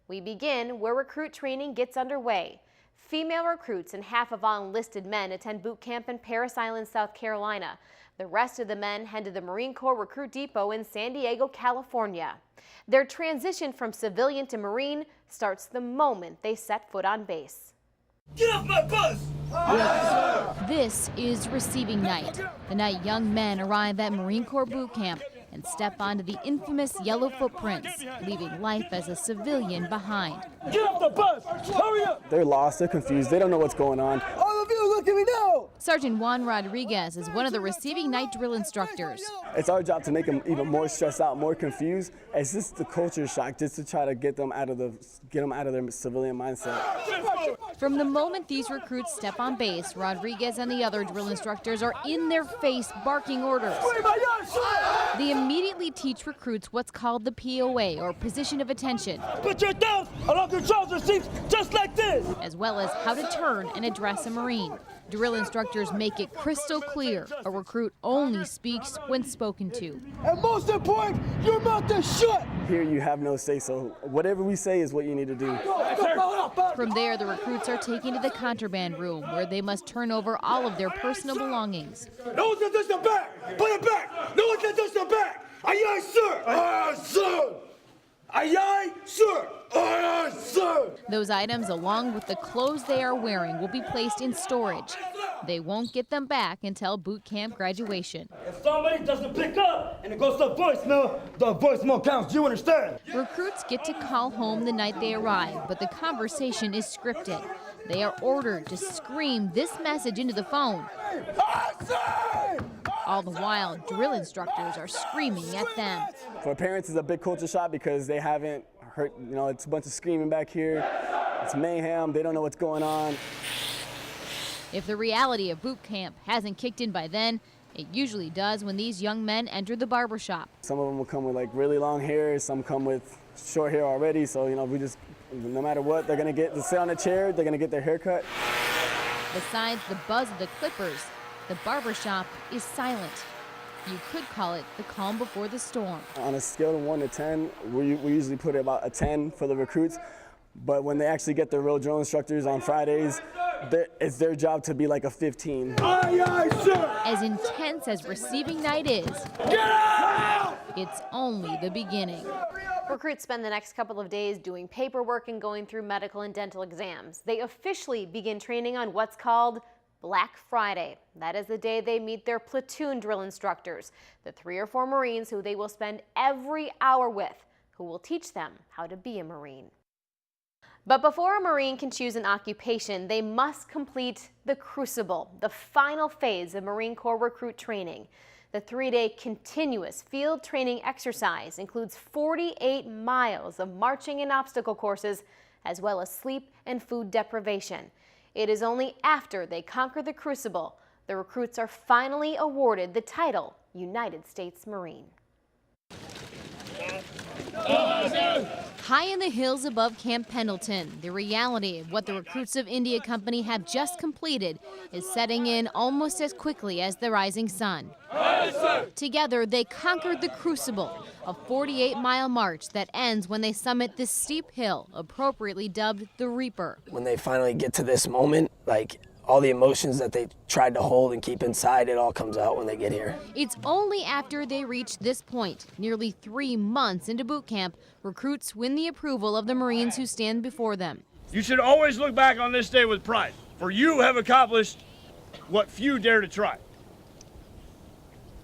We begin where recruit training gets underway. Female recruits and half of all enlisted men attend boot camp in Parris Island, South Carolina. The rest of the men head to the Marine Corps Recruit Depot in San Diego, California. Their transition from civilian to Marine starts the moment they set foot on base. Get off my bus! This is receiving night, the night young men arrive at Marine Corps boot camp and step onto the infamous yellow footprints, leaving life as a civilian behind. Get off the bus! Hurry up! They're lost, they're confused, they don't know what's going on. All of you, look at me now! Sergeant Juan Rodriguez is one of the receiving night drill instructors. It's our job to make them even more stressed out, more confused. It's just the culture shock, just to try to get them out of their civilian mindset. From the moment these recruits step on base, Rodriguez and the other drill instructors are in their face barking orders. They immediately teach recruits what's called the POA, or position of attention. Put your thumbs along your trouser seats just like this! As well as how to turn and address a Marine. Drill instructors make it crystal clear a recruit only speaks when spoken to. And most important, your mouth is shut! Here you have no say, so whatever we say is what you need to do. From there, the recruits are taken to the contraband room, where they must turn over all of their personal belongings. No one can touch the back! Put it back! No one can touch the back! Aye, aye, sir! Aye, aye, sir! Aye, aye, sir! Aye, aye, sir! Those items, along with the clothes they are wearing, will be placed in storage. They won't get them back until boot camp graduation. If somebody doesn't pick up and it goes to voicemail, the voicemail counts. Do you understand? Recruits get to call home the night they arrive, but the conversation is scripted. They are ordered to scream this message into the phone. All the while, drill instructors are screaming at them. For parents, it's a big culture shock because they haven't heard, it's a bunch of screaming back here. It's mayhem, they don't know what's going on. If the reality of boot camp hasn't kicked in by then, it usually does when these young men enter the barbershop. Some of them will come with like really long hair, some come with short hair already, so we just, no matter what, they're gonna get to sit on a chair, they're gonna get their hair cut. Besides the buzz of the clippers, the barbershop is silent. You could call it the calm before the storm. On a scale of 1 to 10, we usually put it about a 10 for the recruits, but when they actually get their real drill instructors on Fridays, it's their job to be like a 15. Aye, aye, sir! As intense as receiving night is, Get out! it's only the beginning. Recruits spend the next couple of days doing paperwork and going through medical and dental exams. They officially begin training on what's called Black Friday. That is the day they meet their platoon drill instructors, the 3 or 4 Marines who they will spend every hour with, who will teach them how to be a Marine. But before a Marine can choose an occupation, they must complete the Crucible, the final phase of Marine Corps recruit training. The 3-day continuous field training exercise includes 48 miles of marching and obstacle courses, as well as sleep and food deprivation. It is only after they conquer the Crucible the recruits are finally awarded the title United States Marine. High in the hills above Camp Pendleton, the reality of what the recruits of India Company have just completed is setting in almost as quickly as the rising sun. Together, they conquered the Crucible, a 48-mile march that ends when they summit this steep hill, appropriately dubbed the Reaper. When they finally get to this moment, like, all the emotions that they tried to hold and keep inside, it all comes out when they get here. It's only after they reach this point, nearly 3 months into boot camp, recruits win the approval of the Marines who stand before them. You should always look back on this day with pride, for you have accomplished what few dare to try.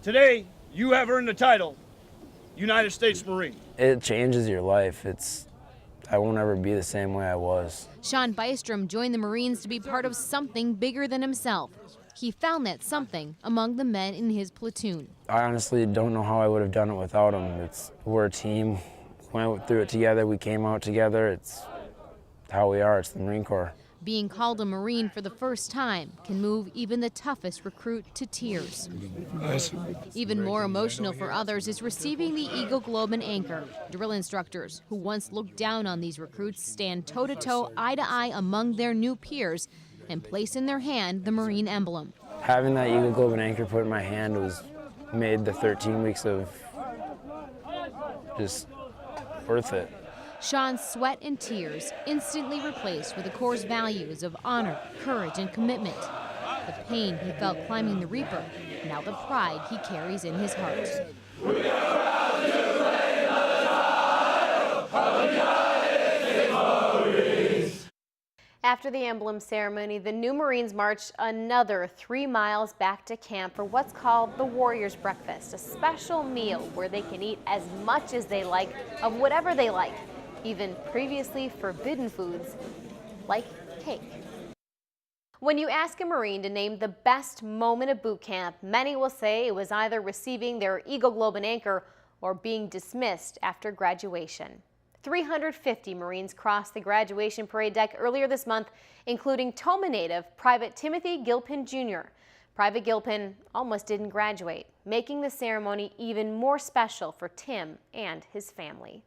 Today, you have earned the title United States Marine. It changes your life. I won't ever be the same way I was. Sean Bystrom joined the Marines to be part of something bigger than himself. He found that something among the men in his platoon. I honestly don't know how I would have done it without them. We're a team. We went through it together. We came out together. It's how we are. It's the Marine Corps. Being called a Marine for the first time can move even the toughest recruit to tears. Even more emotional for others is receiving the Eagle Globe and Anchor. Drill instructors who once looked down on these recruits stand toe-to-toe, eye-to-eye among their new peers and place in their hand the Marine emblem. Having that Eagle Globe and Anchor put in my hand made the 13 weeks of just worth it. Sean's sweat and tears instantly replaced with the Corps' values of honor, courage, and commitment. The pain he felt climbing the Reaper, now the pride he carries in his heart. After the emblem ceremony, the new Marines marched another 3 miles back to camp for what's called the Warriors Breakfast, a special meal where they can eat as much as they like of whatever they like, even previously forbidden foods like cake. When you ask a Marine to name the best moment of boot camp, many will say it was either receiving their Eagle Globe and Anchor or being dismissed after graduation. 350 Marines crossed the graduation parade deck earlier this month, including Toma native Private Timothy Gilpin Jr. Private Gilpin almost didn't graduate, making the ceremony even more special for Tim and his family.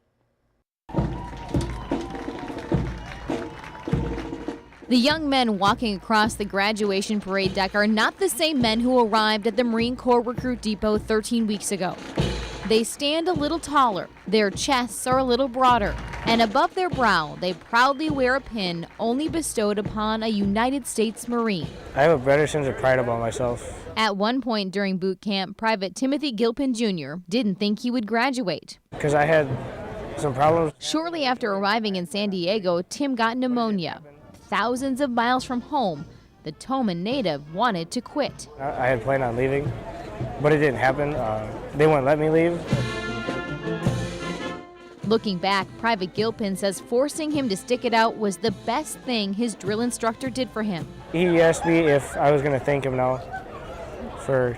The young men walking across the graduation parade deck are not the same men who arrived at the Marine Corps Recruit Depot 13 weeks ago. They stand a little taller, their chests are a little broader, and above their brow, they proudly wear a pin only bestowed upon a United States Marine. I have a better sense of pride about myself. At one point during boot camp, Private Timothy Gilpin Jr. didn't think he would graduate. Because I had some problems. Shortly after arriving in San Diego, Tim got pneumonia. Thousands of miles from home, the Toma native wanted to quit. I had planned on leaving, but it didn't happen. They wouldn't let me leave. Looking back, Private Gilpin says forcing him to stick it out was the best thing his drill instructor did for him. He asked me if I was going to thank him now for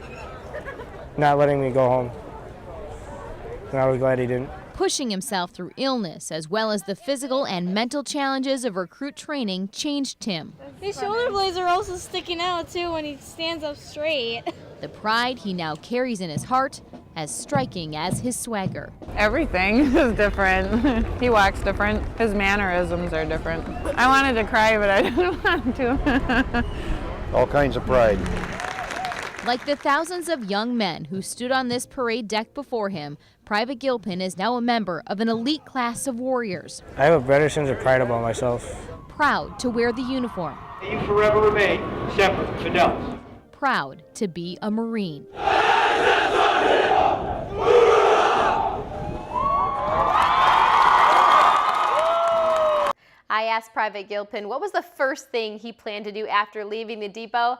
not letting me go home, and I was glad he didn't. Pushing himself through illness as well as the physical and mental challenges of recruit training changed Tim. His shoulder blades are also sticking out too when he stands up straight. The pride he now carries in his heart as striking as his swagger. Everything is different. He walks different. His mannerisms are different. I wanted to cry, but I didn't want to. All kinds of pride. Like the thousands of young men who stood on this parade deck before him, Private Gilpin is now a member of an elite class of warriors. I have a better sense of pride about myself. Proud to wear the uniform. You forever remain Semper Fidelis. Proud to be a Marine. I asked Private Gilpin what was the first thing he planned to do after leaving the depot,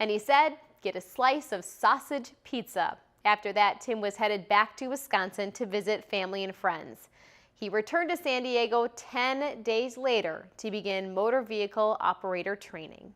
and he said, get a slice of sausage pizza. After that, Tim was headed back to Wisconsin to visit family and friends. He returned to San Diego 10 days later to begin motor vehicle operator training.